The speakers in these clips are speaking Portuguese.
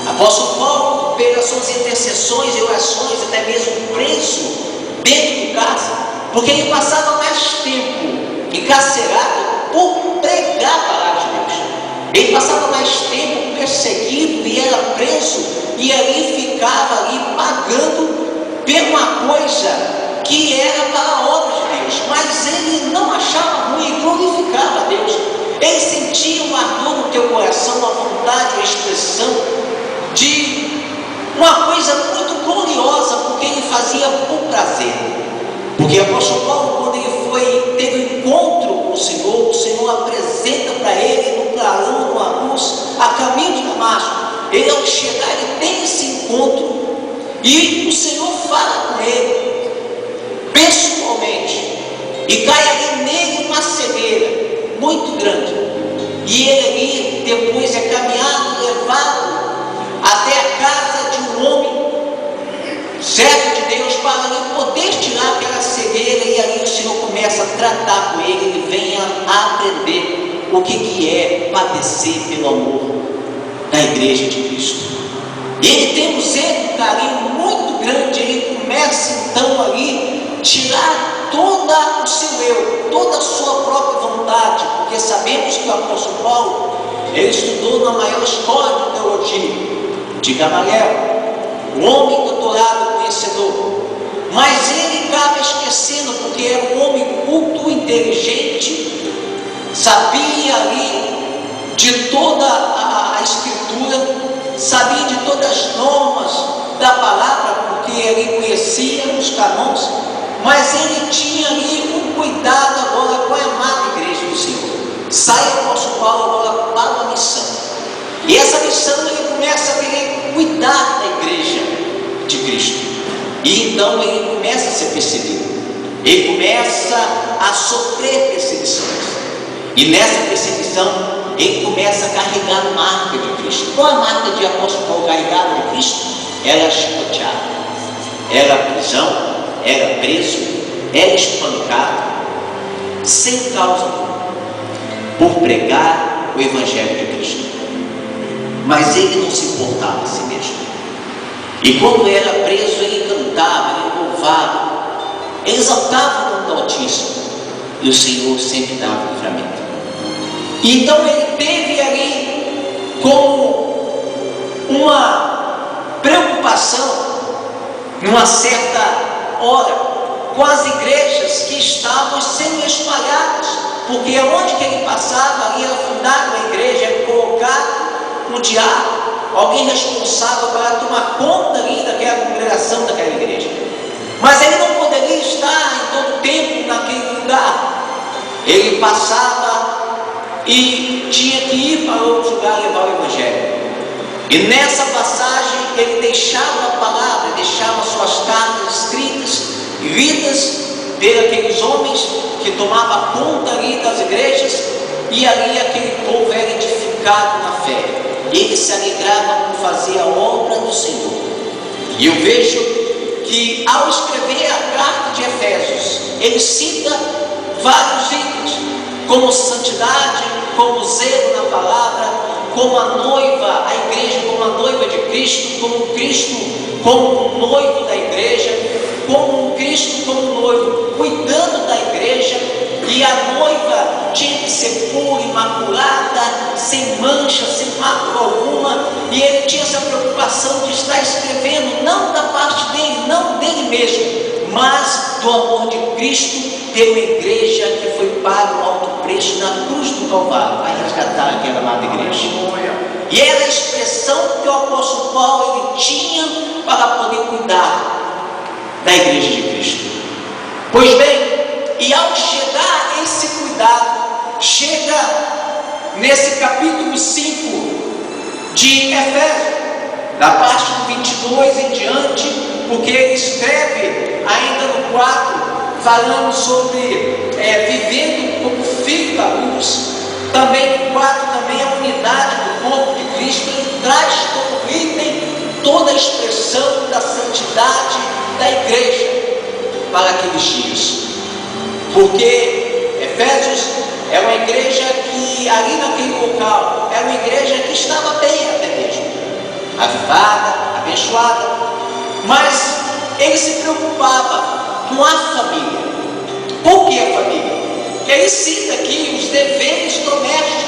Apóstolo Paulo, pelas suas intercessões e orações, até mesmo preso dentro de casa, porque ele passava mais tempo encarcerado por pregar a palavra de Deus. Ele passava mais tempo perseguido e era preso, e ali ficava ali pagando por uma coisa que era para a obra de Deus, mas ele não achava ruim e glorificava a Deus. Ele sentia um ardor no teu coração, uma vontade, uma expressão de uma coisa muito gloriosa, porque ele fazia por prazer. Porque o apóstolo Paulo, quando ele teve um encontro com o Senhor apresenta para ele no clarão, numa luz, a caminho de Damasco. Ele, ao chegar, ele tem esse encontro e o Senhor fala com ele pessoalmente, e cai ali nele uma cegueira muito grande, e ele ali depois é caminhado, levado até a casa de um homem servo de Deus, para ele poder tirar aquela cegueira, e ali o Senhor começa a tratar com ele, ele vem a aprender o que é padecer pelo amor da igreja de Cristo. Ele tem um carinho muito grande, ele começa então ali tirar todo o seu eu, toda a sua própria vontade, porque sabemos que o apóstolo Paulo, ele estudou na maior escola de teologia, de Gamaliel, um homem doutorado, conhecedor, mas ele acaba esquecendo, porque era um homem culto, inteligente, sabia ali de toda a escritura, sabia de todas as normas da palavra, porque ele conhecia os canons, mas ele tinha ali um cuidado agora com a amada igreja do Senhor. Sai o apóstolo Paulo agora para uma missão, e essa missão ele começa a querer cuidar da igreja de Cristo, e então ele começa a ser perseguido, ele começa a sofrer perseguições, e nessa perseguição ele começa a carregar a marca de Cristo. Qual a marca de apóstolo Paulo carregava de Cristo? Era chicoteado, era prisão, era preso, era espancado, sem causa alguma, por pregar o Evangelho de Cristo. Mas ele não se importava a si mesmo, e quando era preso ele cantava, ele louvava, ele exaltava o nome do Altíssimo, e o Senhor sempre dava livramento. E então ele teve ali como uma preocupação, numa certa hora, com as igrejas que estavam sendo espalhadas, porque onde que ele passava, ali era fundada uma igreja, era colocado um diácono, alguém responsável para tomar conta ali daquela congregação, daquela igreja, mas ele não poderia estar em todo o tempo naquele lugar. Ele passava e tinha que ir para outro lugar levar o Evangelho, e nessa passagem ele deixava a palavra, deixava suas cartas escritas, lidas por aqueles homens que tomavam conta ali das igrejas, e ali aquele povo era edificado na fé, ele se alegrava por fazer a obra do Senhor. E eu vejo que ao escrever a carta de Efésios, ele cita vários itens, como santidade, como zelo na palavra, como a noiva, a igreja como a noiva de Cristo, como Cristo como noivo da igreja, como Cristo como noivo, cuidando da igreja, e a noiva tinha que ser pura, imaculada, sem mancha, sem mácula alguma, e ele tinha essa preocupação de estar escrevendo, não da parte dele, não dele mesmo, mas do amor de Cristo pela igreja que foi pago um alto preço na cruz do Calvário, para resgatar aquela amada igreja. E era a expressão que o apóstolo Paulo ele tinha para poder cuidar da igreja de Cristo. Pois bem, e ao chegar esse cuidado, chega nesse capítulo 5 de Efésios, da parte do 22 em diante, porque ele escreve ainda no 4, falando sobre vivendo como filho da luz. Também no 4, também a unidade do corpo de Cristo, ele traz como item toda a expressão da santidade da igreja para aqueles dias, porque Efésios é uma igreja que ali naquele local, era uma igreja que estava bem até avivada, abençoada, mas ele se preocupava com a família. Por que a família? Porque ele cita aqui os deveres domésticos,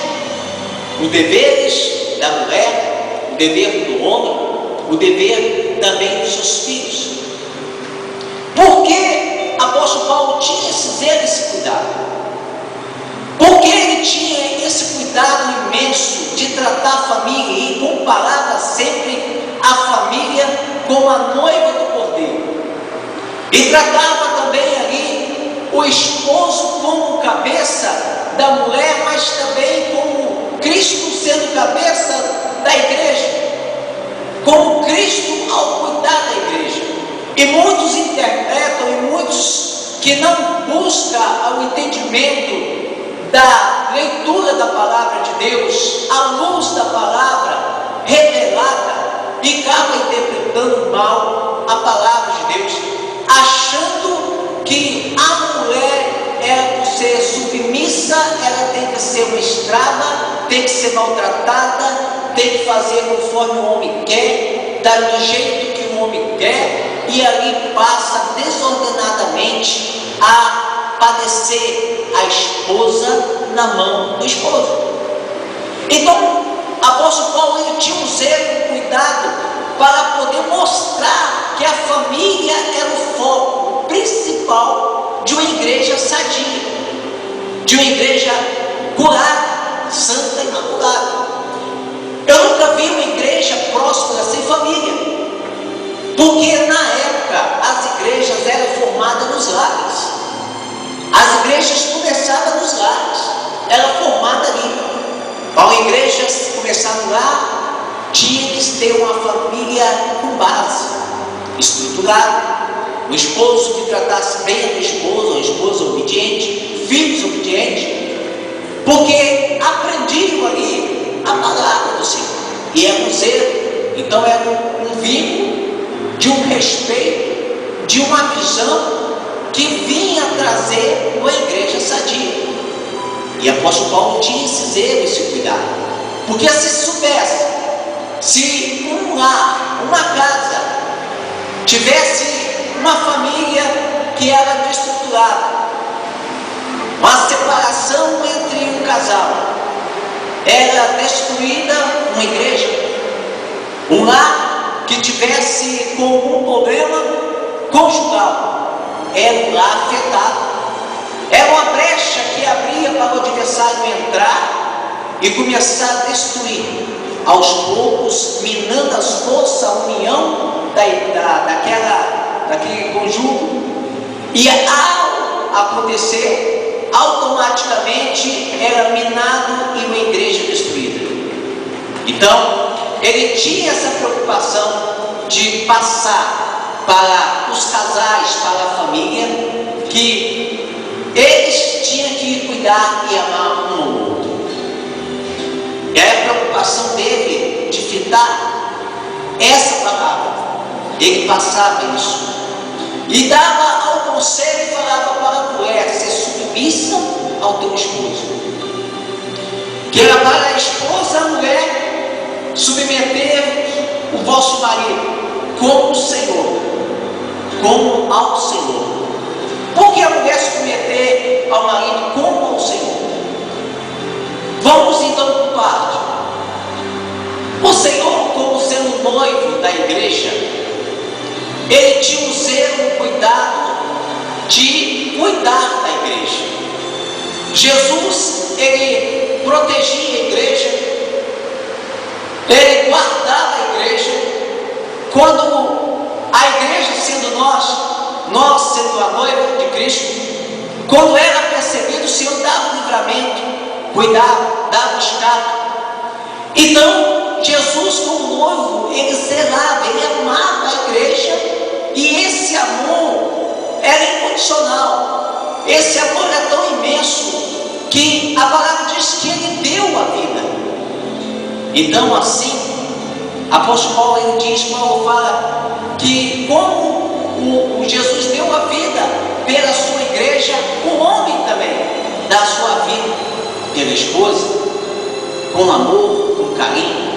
os deveres da mulher, o dever do homem, o dever também dos seus filhos. Por que o apóstolo Paulo tinha esse zelo, esse cuidado? Porque ele tinha esse cuidado imenso de tratar a família e comparava sempre a família com a noiva do Cordeiro. E tratava também ali o esposo como cabeça da mulher, mas também como Cristo sendo cabeça da igreja. Como Cristo ao cuidar da igreja. E muitos interpretam, e muitos que não buscam o entendimento da leitura da palavra de Deus, à luz da palavra revelada, e acaba interpretando mal a palavra de Deus, achando que a mulher, ela, por ser submissa, ela tem que ser uma escrava, tem que ser maltratada, tem que fazer conforme o homem quer, do jeito que o homem quer, e ali passa desordenadamente a padecer a esposa na mão do esposo. Então, o apóstolo Paulo, ele tinha um zelo, um cuidado para poder mostrar que a família era o foco principal de uma igreja sadia, de uma igreja curada, santa e imaculada. Eu nunca vi uma igreja próspera sem família, porque na época as igrejas eram formadas nos lares. As igrejas começavam nos lares, era formada ali. Para uma igreja começar no lar, tinha que ter uma família com base, estruturada, um esposo que tratasse bem a esposa, uma esposa obediente, filhos obedientes, porque aprendiam ali a palavra do Senhor, e era um zelo, então era um vínculo de um respeito, de uma visão que vinha trazer uma igreja sadia. E o apóstolo Paulo tinha esse zelo, esse cuidado, porque se soubesse, se um lar, uma casa, tivesse uma família que era desestruturada, uma separação entre um casal, era destruída uma igreja. Um lar que tivesse com algum problema conjugal, era um lar afetado. Era uma brecha que abria para o adversário entrar e começar a destruir, aos poucos, minando as forças, a união daquele conjunto. E ao acontecer, automaticamente era minado e uma igreja destruída. Então, ele tinha essa preocupação de passar para os casais, para a família, que eles tinham que cuidar e amar um ao outro. Era a preocupação dele de fitar essa palavra. Ele passava isso e dava ao conselho e falava para a mulher ser submissa ao teu esposo, que era para a esposa, a mulher, submeter o vosso marido como o Senhor, como ao Senhor. Por que a mulher submeter ao marido como ao Senhor? Vamos então por parte. O Senhor, como sendo noivo da igreja, ele tinha um zelo, um cuidado de cuidar da igreja. Jesus, ele protegia a igreja, ele guardava a igreja. Quando a igreja, sendo nós sendo a noiva de Cristo, quando era percebido, o Senhor dava livramento, cuidava, dava escape. Então, Jesus, como noivo, ele zelava, ele amava a igreja, e esse amor era incondicional. Esse amor é tão imenso que a palavra diz que ele deu a vida. Então, assim, apóstolo Paulo, ele diz, Paulo fala que como o Jesus deu a vida pela sua igreja, o homem também dá a sua vida pela esposa, com amor, com carinho.